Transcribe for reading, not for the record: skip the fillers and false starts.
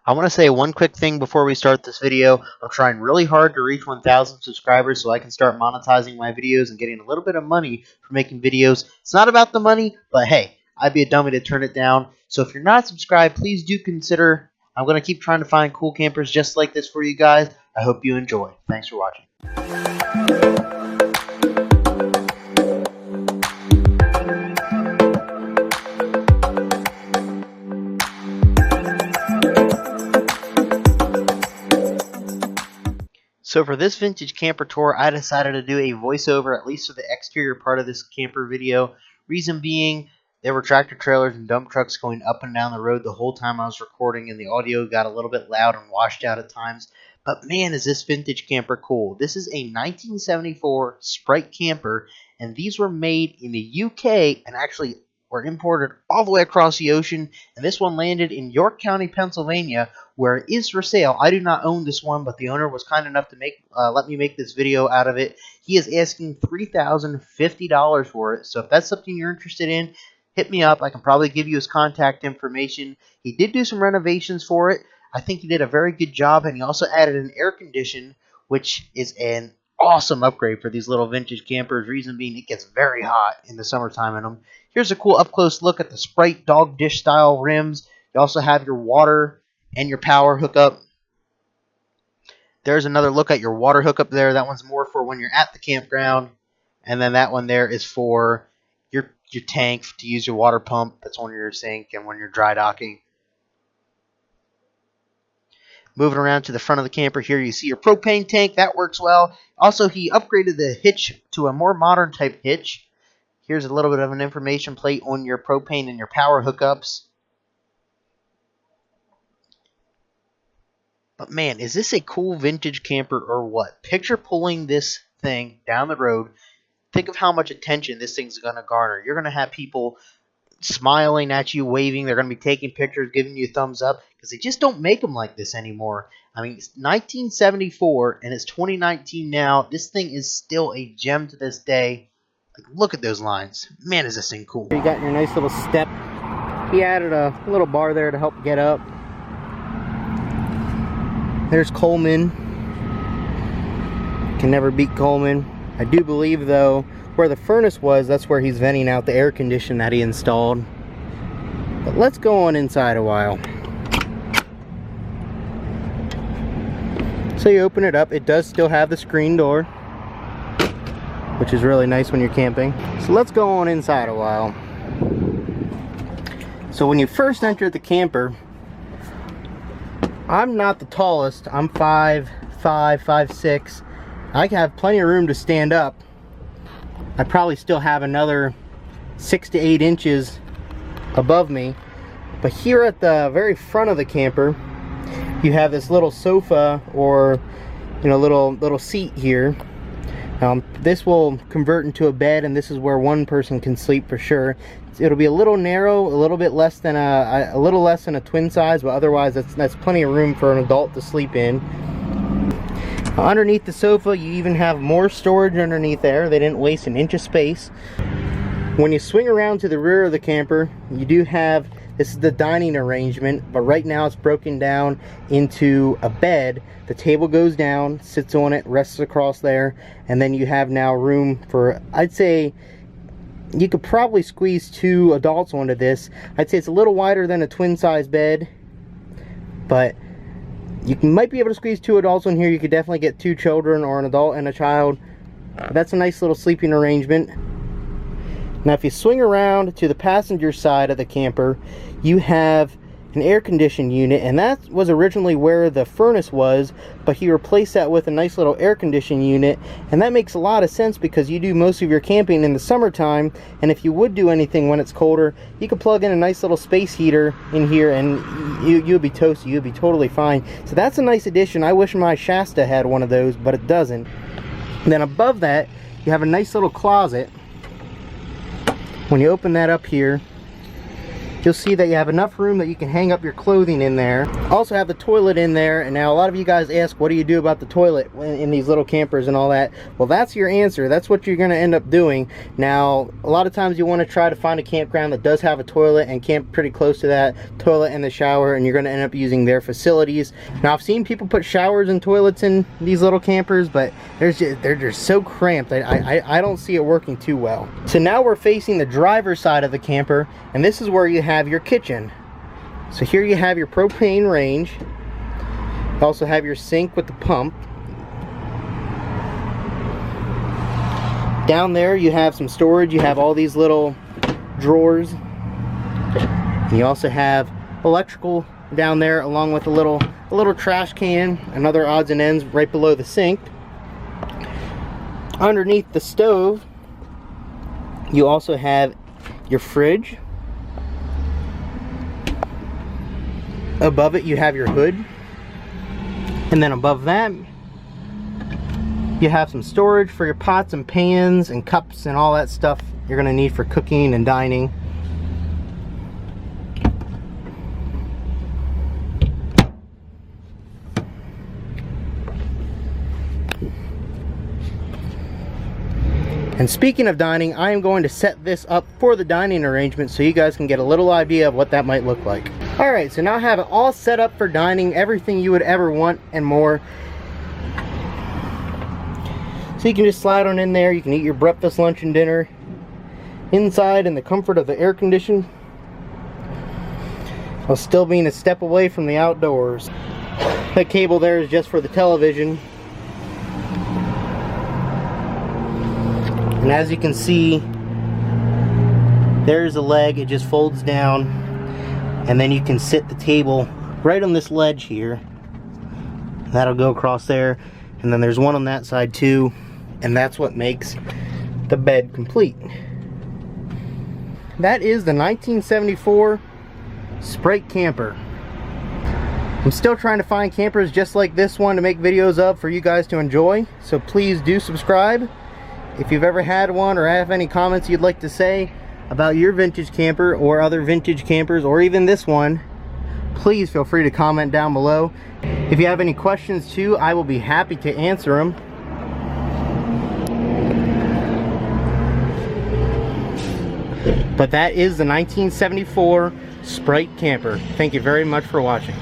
I want to say one quick thing before we start this video. I'm trying really hard to reach 1,000 subscribers so I can start monetizing my videos and getting a little bit of money for making videos. It's not about the money, but hey, I'd be a dummy to turn it down. So if you're not subscribed, please do consider. I'm going to keep trying to find cool campers just like this for you guys. I hope you enjoy. Thanks for watching. So for this vintage camper tour, I decided to do a voiceover, at least for the exterior part of this camper video. Reason being, there were tractor trailers and dump trucks going up and down the road the whole time I was recording, and the audio got a little bit loud and washed out at times. But man, is this vintage camper cool. This is a 1974 Sprite camper, and these were made in the UK and actually were imported all the way across the ocean, and this one landed in York County, Pennsylvania, where it is for sale. I do not own this one, but the owner was kind enough to let me make this video out of it. He is asking $3,050 for it, so if that's something you're interested in, hit me up. I can probably give you his contact information. He did do some renovations for it. I think he did a very good job, and he also added an air condition, which is an awesome upgrade for these little vintage campers. Reason being, it gets very hot in the summertime in them. Here's a cool up-close look at the Sprite dog dish style rims. You also have your water and your power hookup. There's another look at your water hookup there. That one's more for when you're at the campground. And then that one there is for your tank to use your water pump. That's on your sink and when you're dry docking. Moving around to the front of the camper here, you see your propane tank. That works well. Also, he upgraded the hitch to a more modern type hitch. Here's a little bit of an information plate on your propane and your power hookups. But man, is this a cool vintage camper or what? Picture pulling this thing down the road. Think of how much attention this thing's going to garner. You're going to have people smiling at you, waving. They're going to be taking pictures, giving you a thumbs up, because they just don't make them like this anymore. I mean, it's 1974 and it's 2019 now. This thing is still a gem to this day. Like, look at those lines. Man, is this thing cool. You got your nice little step. He added a little bar there to help get up. There's Coleman. Can never beat Coleman. I do believe, though, where the furnace was, that's where he's venting out the air condition that he installed. But let's go on inside a while. So you open it up. It does still have the screen door, which is really nice when you're camping. So let's go on inside a while. So when you first enter the camper, I'm not the tallest. I'm 5'5", 5'6". I have plenty of room to stand up. I probably still have another 6 to 8 inches above me. But here at the very front of the camper, you have this little sofa or little seat here. This will convert into a bed, and this is where one person can sleep for sure. It'll be a little narrow, a little less than a twin size, but otherwise that's plenty of room for an adult to sleep in. Underneath the sofa, you even have more storage underneath there. They didn't waste an inch of space. When you swing around to the rear of the camper, you do have, this is the dining arrangement, but right now it's broken down into a bed. The table goes down, sits on it, rests across there, and then you have now room for, I'd say, you could probably squeeze 2 adults onto this. I'd say it's a little wider than a twin size bed, but you might be able to squeeze 2 adults on here. You could definitely get 2 children or an adult and a child. That's a nice little sleeping arrangement. Now if you swing around to the passenger side of the camper, you have an air conditioning unit, and that was originally where the furnace was, but he replaced that with a nice little air conditioning unit, and that makes a lot of sense because you do most of your camping in the summertime, and if you would do anything when it's colder, you could plug in a nice little space heater in here and you'll be toasty. You'll be totally fine. So that's a nice addition. I wish my Shasta had one of those, but it doesn't. And then above that, you have a nice little closet. When you open that up here, you'll see that you have enough room that you can hang up your clothing in there. Also have the toilet in there. And now a lot of you guys ask, what do you do about the toilet in these little campers and all that? Well, that's your answer. That's what you're going to end up doing. Now, a lot of times you want to try to find a campground that does have a toilet and camp pretty close to that toilet and the shower, and you're going to end up using their facilities. Now, I've seen people put showers and toilets in these little campers, but they're just so cramped. I don't see it working too well. So now we're facing the driver's side of the camper, and this is where you have your kitchen. So here you have your propane range. You also have your sink with the pump. Down there you have some storage. You have all these little drawers. And you also have electrical down there, along with a little trash can and other odds and ends right below the sink. Underneath the stove you also have your fridge. Above it you have your hood, and then above that you have some storage for your pots and pans and cups and all that stuff you're going to need for cooking and dining. And speaking of dining, I am going to set this up for the dining arrangement so you guys can get a little idea of what that might look like. Alright, so now I have it all set up for dining, everything you would ever want and more. So you can just slide on in there, you can eat your breakfast, lunch, and dinner inside in the comfort of the air condition, while still being a step away from the outdoors. That cable there is just for the television. And as you can see, there's a leg, it just folds down, and then you can sit the table right on this ledge here. That'll go across there, and then there's one on that side too, and that's what makes the bed complete. That is the 1974 Sprite camper. I'm still trying to find campers just like this one to make videos of for you guys to enjoy, so please do subscribe. If you've ever had one or have any comments you'd like to say about your vintage camper or other vintage campers or even this one, please feel free to comment down below. If you have any questions too, I will be happy to answer them. But that is the 1974 Sprite camper. Thank you very much for watching.